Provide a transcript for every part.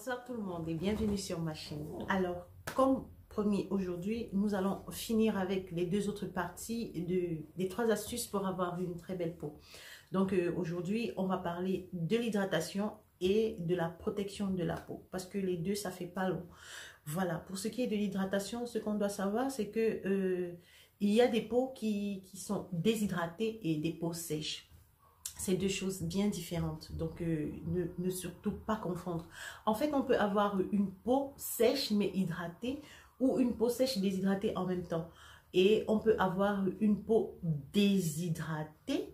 Bonsoir tout le monde et bienvenue sur ma chaîne. Alors, comme promis, aujourd'hui, nous allons finir avec les deux autres parties des 3 astuces pour avoir une très belle peau. Donc aujourd'hui, on va parler de l'hydratation et de la protection de la peau parce que les deux, ça fait pas long. Voilà, pour ce qui est de l'hydratation, ce qu'on doit savoir, c'est que il y a des peaux qui sont déshydratées et des peaux sèches. C'est deux choses bien différentes, donc ne surtout pas confondre. En fait, on peut avoir une peau sèche mais hydratée ou une peau sèche déshydratée en même temps. Et on peut avoir une peau déshydratée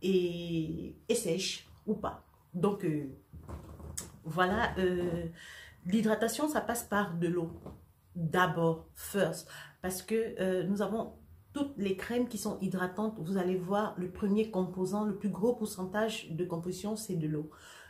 et sèche ou pas. Donc, voilà, l'hydratation, ça passe par de l'eau. D'abord, first, parce que nous avons toutes les crèmes qui sont hydratantes. Vous allez voir, le premier composant, le plus gros pourcentage de composition, c'est de l'eau.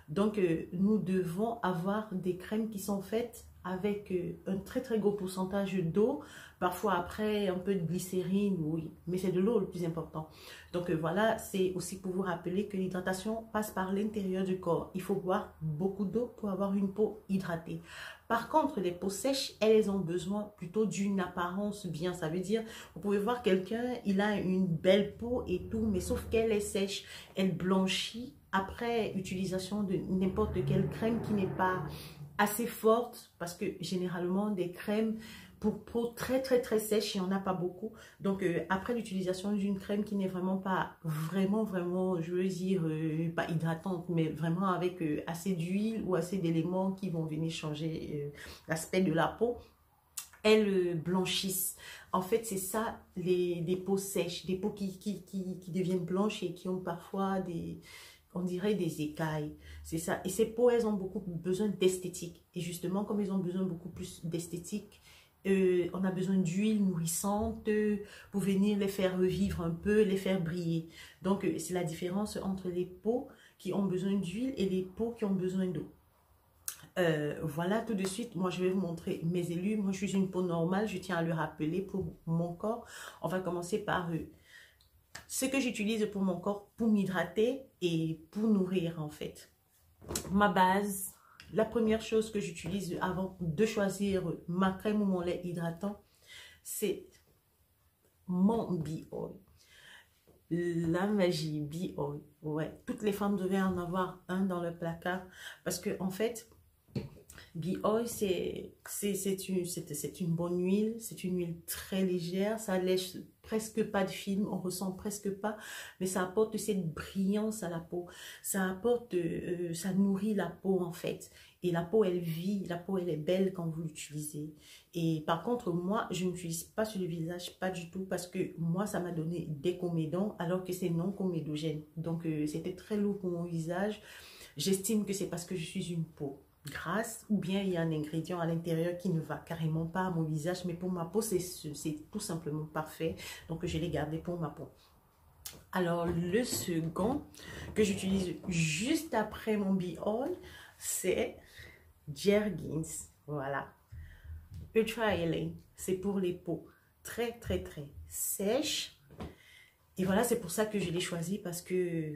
Donc, nous devons avoir des crèmes qui sont faites avec un très gros pourcentage d'eau. Parfois, après, un peu de glycérine, oui, mais c'est de l'eau le plus important. Donc, voilà, c'est aussi pour vous rappeler que l'hydratation passe par l'intérieur du corps. Il faut boire beaucoup d'eau pour avoir une peau hydratée. Par contre, les peaux sèches, elles ont besoin plutôt d'une apparence bien. Ça veut dire, vous pouvez voir quelqu'un, il a une belle peau et tout, mais sauf qu'elle est sèche, elle blanchit après utilisation de n'importe quelle crème qui n'est pas assez forte, parce que généralement, des crèmes pour peau très sèche, il n'y en a pas beaucoup. Donc, après l'utilisation d'une crème qui n'est vraiment pas, vraiment, je veux dire, pas hydratante, mais vraiment avec assez d'huile ou assez d'éléments qui vont venir changer l'aspect de la peau, elles blanchissent. En fait, c'est ça, des peaux sèches, des peaux qui deviennent blanches et qui ont parfois on dirait des écailles. C'est ça. Et ces peaux, elles ont beaucoup besoin d'esthétique. Et justement, comme elles ont besoin beaucoup plus d'esthétique, on a besoin d'huile nourrissante pour venir les faire revivre un peu, les faire briller. Donc, c'est la différence entre les peaux qui ont besoin d'huile et les peaux qui ont besoin d'eau. Voilà, tout de suite, moi je vais vous montrer mes élus. Moi, je suis une peau normale, je tiens à le rappeler pour mon corps. On va commencer par ce que j'utilise pour mon corps, pour m'hydrater et pour nourrir en fait. Ma base, la première chose que j'utilise avant de choisir ma crème ou mon lait hydratant, c'est mon Be-Oil. La magie Be-Oil. Ouais, toutes les femmes devaient en avoir un dans le placard parce que en fait, Be-Oil, c'est une bonne huile, c'est une huile très légère, ça lèche presque pas de film, on ressent presque pas, mais ça apporte cette brillance à la peau, ça apporte, ça nourrit la peau en fait, et la peau elle vit, la peau elle est belle quand vous l'utilisez. Et par contre moi je n'utilise pas sur le visage, pas du tout, parce que moi ça m'a donné des comédons alors que c'est non comédogène, donc c'était très lourd pour mon visage. J'estime que c'est parce que je suis une peau grasse ou bien il y a un ingrédient à l'intérieur qui ne va carrément pas à mon visage, mais pour ma peau c'est tout simplement parfait, donc je l'ai gardé pour ma peau. Alors le second que j'utilise juste après mon Be-Oil, c'est Jergens. Voilà, Ultra Healing, c'est pour les peaux très sèches. Et voilà, c'est pour ça que je l'ai choisi, parce que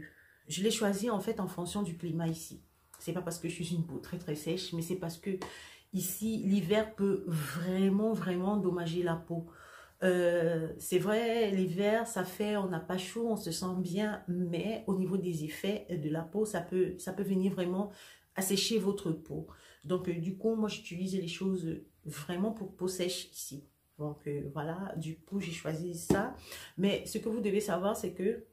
je l'ai choisi en fait en fonction du climat ici. C'est pas parce que je suis une peau très sèche, mais c'est parce que ici, l'hiver peut vraiment endommager la peau. C'est vrai, l'hiver, ça fait, on n'a pas chaud, on se sent bien, mais au niveau des effets de la peau, ça peut venir vraiment assécher votre peau. Donc, du coup, moi, j'utilise les choses vraiment pour peau sèche ici. Donc, voilà, du coup, j'ai choisi ça. Mais ce que vous devez savoir, c'est que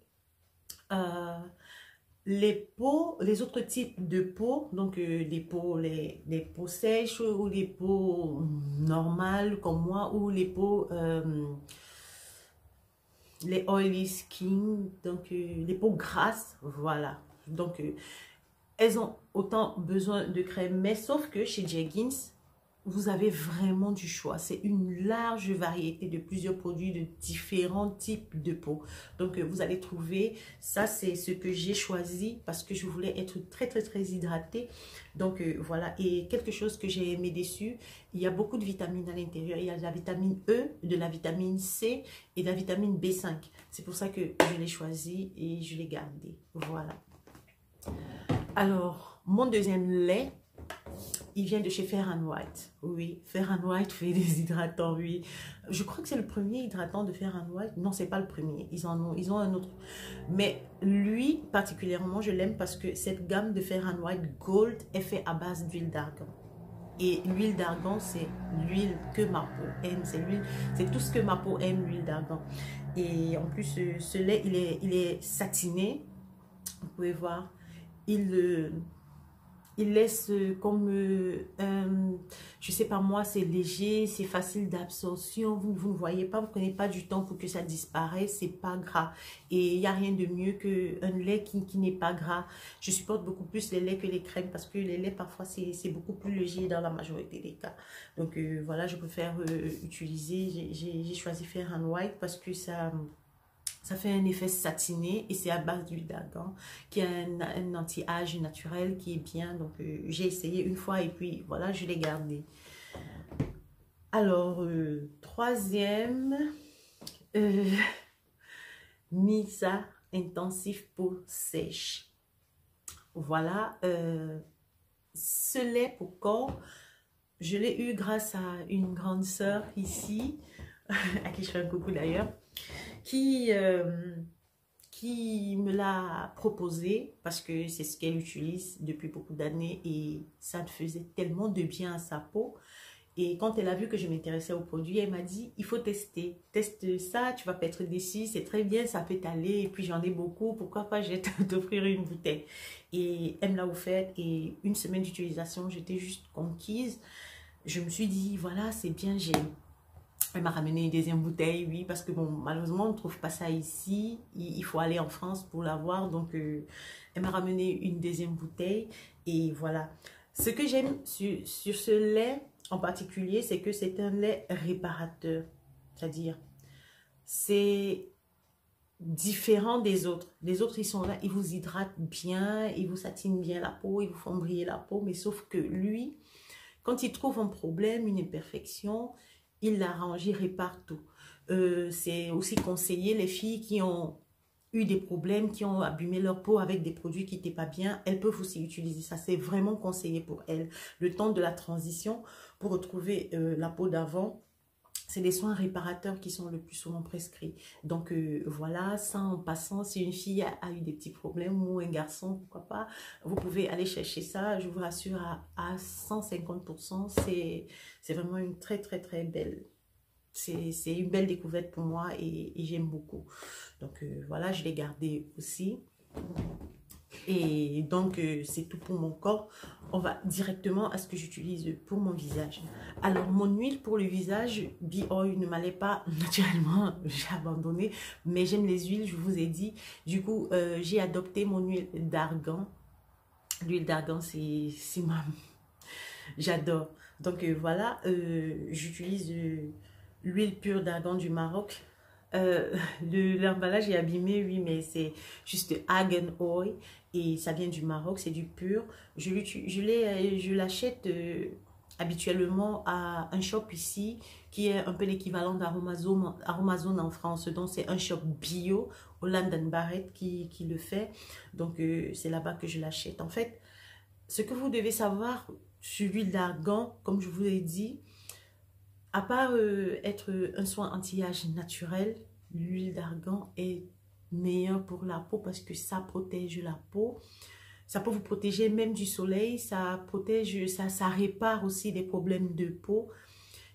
les peaux, les autres types de peaux, donc les peaux sèches ou les peaux normales comme moi, ou les peaux, les oily skin, donc les peaux grasses, voilà. Donc, elles ont autant besoin de crème, mais sauf que chez Jergens, vous avez vraiment du choix. C'est une large variété de plusieurs produits de différents types de peau. Donc, vous allez trouver, ça c'est ce que j'ai choisi parce que je voulais être très hydratée. Donc, voilà. Et quelque chose que j'ai aimé dessus, il y a beaucoup de vitamines à l'intérieur. Il y a de la vitamine E, de la vitamine C et de la vitamine B5. C'est pour ça que je l'ai choisi et je l'ai gardé. Voilà. Alors, mon deuxième lait, il vient de chez Fair and White. Oui, Fair and White fait des hydratants, oui. Je crois que c'est le premier hydratant de Fair and White. Non, c'est pas le premier. Ils ont un autre. Mais lui, particulièrement, je l'aime parce que cette gamme de Fair and White Gold est faite à base d'huile d'argan. Et l'huile d'argan, c'est l'huile que ma peau aime. C'est tout ce que ma peau aime, l'huile d'argan. Et en plus, ce lait, il est satiné. Vous pouvez voir. Il laisse comme, je sais pas moi, c'est léger, c'est facile d'absorption. Vous ne voyez pas, vous ne prenez pas du temps pour que ça disparaisse, c'est pas gras. Et il n'y a rien de mieux qu'un lait qui n'est pas gras. Je supporte beaucoup plus les laits que les crèmes parce que les laits, parfois, c'est beaucoup plus léger dans la majorité des cas. Donc voilà, je préfère utiliser, j'ai choisi Fair and White parce que ça fait un effet satiné et c'est à base d'huile d'argan qui a un anti-âge naturel qui est bien. Donc, j'ai essayé une fois et puis voilà, je l'ai gardé. Alors, troisième, Misa intensif peau sèche. Voilà, ce lait pour corps, je l'ai eu grâce à une grande sœur ici, à qui je fais un coucou d'ailleurs, qui me l'a proposé parce que c'est ce qu'elle utilise depuis beaucoup d'années et ça faisait tellement de bien à sa peau. Et quand elle a vu que je m'intéressais au produit, elle m'a dit, il faut tester. Teste ça, tu vas pas être déçu, c'est très bien, ça peut t'aller. Et puis j'en ai beaucoup, pourquoi pas, je vais t'offrir une bouteille. Et elle me l'a offert et une semaine d'utilisation, j'étais juste conquise. Je me suis dit, voilà, c'est bien, elle m'a ramené une deuxième bouteille, oui, parce que bon, malheureusement, on ne trouve pas ça ici. Il faut aller en France pour l'avoir. Donc, elle m'a ramené une deuxième bouteille. Et voilà. Ce que j'aime sur ce lait en particulier, c'est que c'est un lait réparateur. C'est-à-dire, c'est différent des autres. Les autres, ils sont là, ils vous hydratent bien, ils vous satinent bien la peau, ils vous font briller la peau. Mais sauf que lui, quand il trouve un problème, une imperfection, il l'arrange, il répare tout. C'est aussi conseillé les filles qui ont eu des problèmes, qui ont abîmé leur peau avec des produits qui n'étaient pas bien, elles peuvent aussi utiliser ça. C'est vraiment conseillé pour elles. Le temps de la transition pour retrouver la peau d'avant, c'est les soins réparateurs qui sont le plus souvent prescrits. Donc voilà, ça en passant, si une fille a eu des petits problèmes ou un garçon, pourquoi pas, vous pouvez aller chercher ça. Je vous rassure à 150%, c'est vraiment une très belle. C'est une belle découverte pour moi et j'aime beaucoup. Donc voilà, je l'ai gardé aussi. Et donc, c'est tout pour mon corps. On va directement à ce que j'utilise pour mon visage. Alors, mon huile pour le visage, B-Oil ne m'allait pas naturellement, j'ai abandonné. Mais j'aime les huiles, je vous ai dit. Du coup, j'ai adopté mon huile d'argan. L'huile d'argan, c'est ma... J'adore. Donc, voilà, j'utilise l'huile pure d'argan du Maroc. L'emballage est abîmé, oui, mais c'est juste argan oil et ça vient du Maroc, c'est du pur. Je l'achète habituellement à un shop ici qui est un peu l'équivalent d'Aromazone en France. Donc c'est un shop bio, Holland & Barrett qui le fait. Donc c'est là-bas que je l'achète. En fait, ce que vous devez savoir sur l'huile d'argan, comme je vous l'ai dit, à part être un soin anti-âge naturel, l'huile d'argan est meilleure pour la peau parce que ça protège la peau. Ça peut vous protéger même du soleil, ça protège, ça répare aussi des problèmes de peau.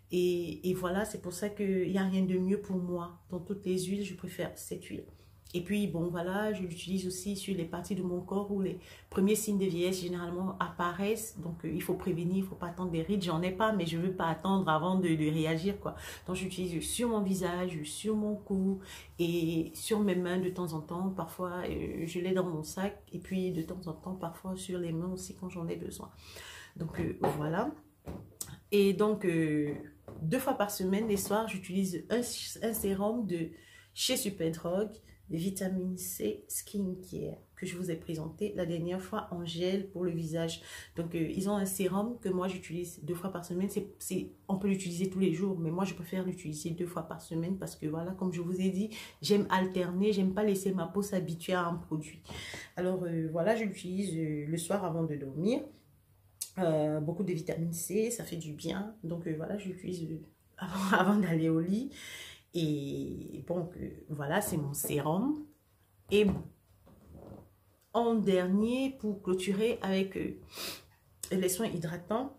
Et voilà, c'est pour ça qu'il n'y a rien de mieux pour moi. Dans toutes les huiles, je préfère cette huile. Et puis, bon, voilà, je l'utilise aussi sur les parties de mon corps où les premiers signes de vieillesse généralement apparaissent. Donc, il faut prévenir, il ne faut pas attendre des rides. J'en ai pas, mais je ne veux pas attendre avant de réagir, quoi. Donc, j'utilise sur mon visage, sur mon cou et sur mes mains de temps en temps. Parfois, je l'ai dans mon sac. Et puis, de temps en temps, parfois sur les mains aussi quand j'en ai besoin. Donc, voilà. Et donc, 2 fois par semaine, les soirs, j'utilise un sérum de chez Superdrug, de vitamine C Skincare, que je vous ai présenté la dernière fois en gel pour le visage. Donc, ils ont un sérum que moi, j'utilise 2 fois par semaine. On peut l'utiliser tous les jours, mais moi, je préfère l'utiliser 2 fois par semaine parce que, voilà, comme je vous ai dit, j'aime alterner, j'aime pas laisser ma peau s'habituer à un produit. Alors, voilà, je l'utilise le soir avant de dormir. beaucoup de vitamine C, ça fait du bien. Donc voilà, je l'utilise avant d'aller au lit. Et bon, voilà, c'est mon sérum. Et en dernier, pour clôturer avec les soins hydratants,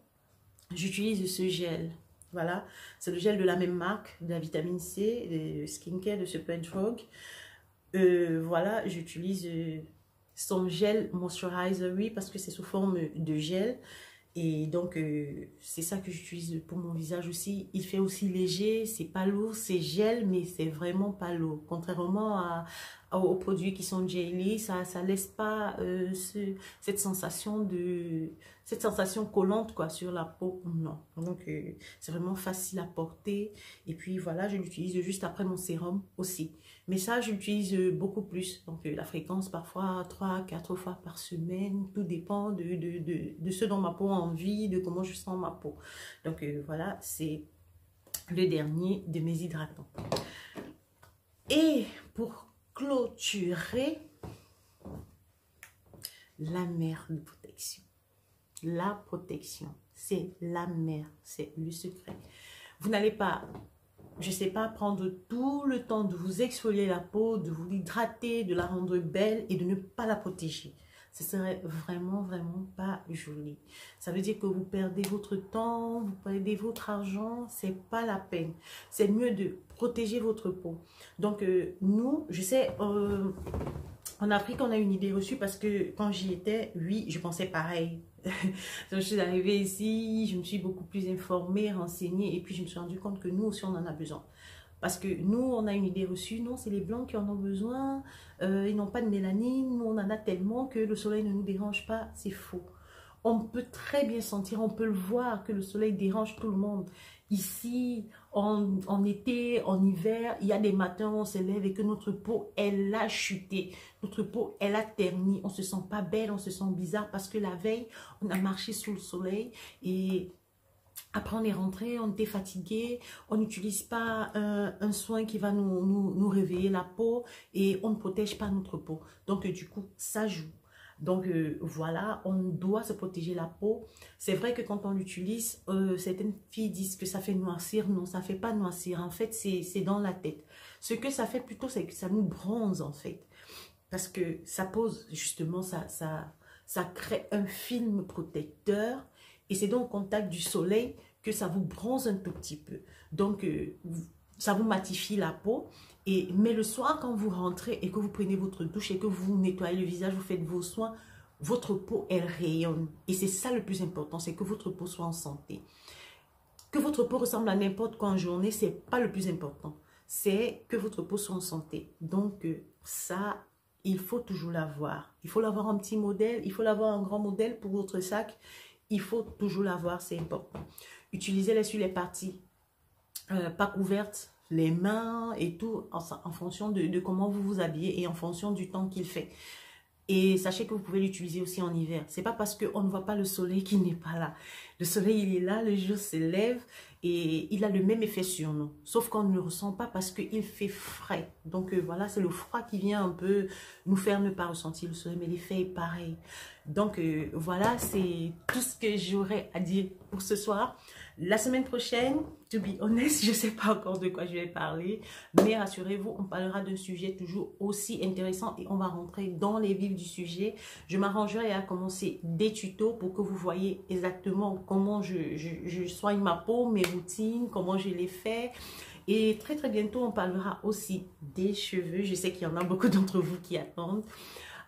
j'utilise ce gel. Voilà, c'est le gel de la même marque, de la vitamine C, de skincare de Superdrug. Voilà, j'utilise son gel moisturizer, oui, parce que c'est sous forme de gel. Et donc, c'est ça que j'utilise pour mon visage aussi. Il fait aussi léger, c'est pas lourd, c'est gel, mais c'est vraiment pas lourd. Contrairement aux produits qui sont jelly, ça laisse pas cette sensation collante quoi, sur la peau. Non. Donc, c'est vraiment facile à porter. Et puis, voilà, je l'utilise juste après mon sérum aussi. Mais ça, je l'utilise beaucoup plus. Donc, la fréquence, parfois 3-4 fois par semaine. Tout dépend de ce dont ma peau a envie, de comment je sens ma peau. Donc, voilà, c'est le dernier de mes hydratants. Et pour clôturer, la mère de protection. La protection, c'est la mère, c'est le secret. Vous n'allez pas... Je ne sais pas, prendre tout le temps de vous exfolier la peau, de vous hydrater, de la rendre belle et de ne pas la protéger. Ce serait vraiment, vraiment pas joli. Ça veut dire que vous perdez votre temps, vous perdez votre argent, c'est pas la peine. C'est mieux de protéger votre peau. Donc, nous, je sais, en Afrique, on a une idée reçue parce que quand j'y étais, oui, je pensais pareil. Donc, je suis arrivée ici, je me suis beaucoup plus informée, renseignée et puis je me suis rendu compte que nous aussi, on en a besoin. Parce que nous, on a une idée reçue, non, c'est les blancs qui en ont besoin, ils n'ont pas de mélanine, nous, on en a tellement que le soleil ne nous dérange pas, c'est faux. On peut très bien sentir, on peut le voir que le soleil dérange tout le monde. Ici, en été, en hiver, il y a des matins où on se lève et que notre peau, elle a chuté. Notre peau, elle a terni. On ne se sent pas belle, on se sent bizarre parce que la veille, on a marché sous le soleil et après on est rentré, on était fatigué, on n'utilise pas un soin qui va nous réveiller la peau et on ne protège pas notre peau. Donc du coup, ça joue. Donc voilà, on doit se protéger la peau. C'est vrai que quand on l'utilise, certaines filles disent que ça fait noircir. Non, ça ne fait pas noircir. En fait, c'est dans la tête. Ce que ça fait plutôt, c'est que ça nous bronze en fait. Parce que ça pose, justement, ça crée un film protecteur. Et c'est donc au contact du soleil que ça vous bronze un tout petit peu. Donc, ça vous matifie la peau. Mais le soir, quand vous rentrez et que vous prenez votre douche et que vous nettoyez le visage, vous faites vos soins, votre peau, elle rayonne. Et c'est ça le plus important, c'est que votre peau soit en santé. Que votre peau ressemble à n'importe quoi en journée, c'est pas le plus important. C'est que votre peau soit en santé. Donc, ça, il faut toujours l'avoir. Il faut l'avoir en petit modèle, il faut l'avoir en grand modèle pour votre sac. Il faut toujours l'avoir, c'est important. Utilisez-les sur les parties pas couvertes, les mains et tout, en fonction de comment vous vous habillez et en fonction du temps qu'il fait. Et sachez que vous pouvez l'utiliser aussi en hiver. C'est pas parce qu'on ne voit pas le soleil qu'il n'est pas là. Le soleil, il est là, le jour se lève et il a le même effet sur nous. Sauf qu'on ne le ressent pas parce qu'il fait frais. Donc voilà, c'est le froid qui vient un peu nous faire ne pas ressentir le soleil, mais l'effet est pareil. Donc voilà, c'est tout ce que j'aurais à dire pour ce soir. La semaine prochaine, to be honest, je ne sais pas encore de quoi je vais parler, mais rassurez-vous, on parlera d'un sujet toujours aussi intéressant et on va rentrer dans les vifs du sujet. Je m'arrangerai à commencer des tutos pour que vous voyez exactement comment je soigne ma peau, mes routines, comment je les fais. Et très très bientôt, on parlera aussi des cheveux. Je sais qu'il y en a beaucoup d'entre vous qui attendent.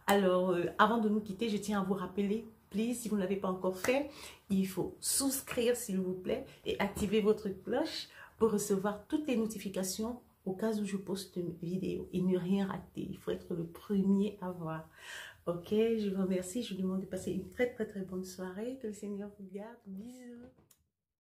Alors, avant de nous quitter, je tiens à vous rappeler, please, si vous ne l'avez pas encore fait, il faut souscrire s'il vous plaît et activer votre cloche pour recevoir toutes les notifications au cas où je poste une vidéo et ne rien rater. Il faut être le premier à voir. Ok, je vous remercie. Je vous demande de passer une très très très bonne soirée. Que le Seigneur vous garde. Bisous.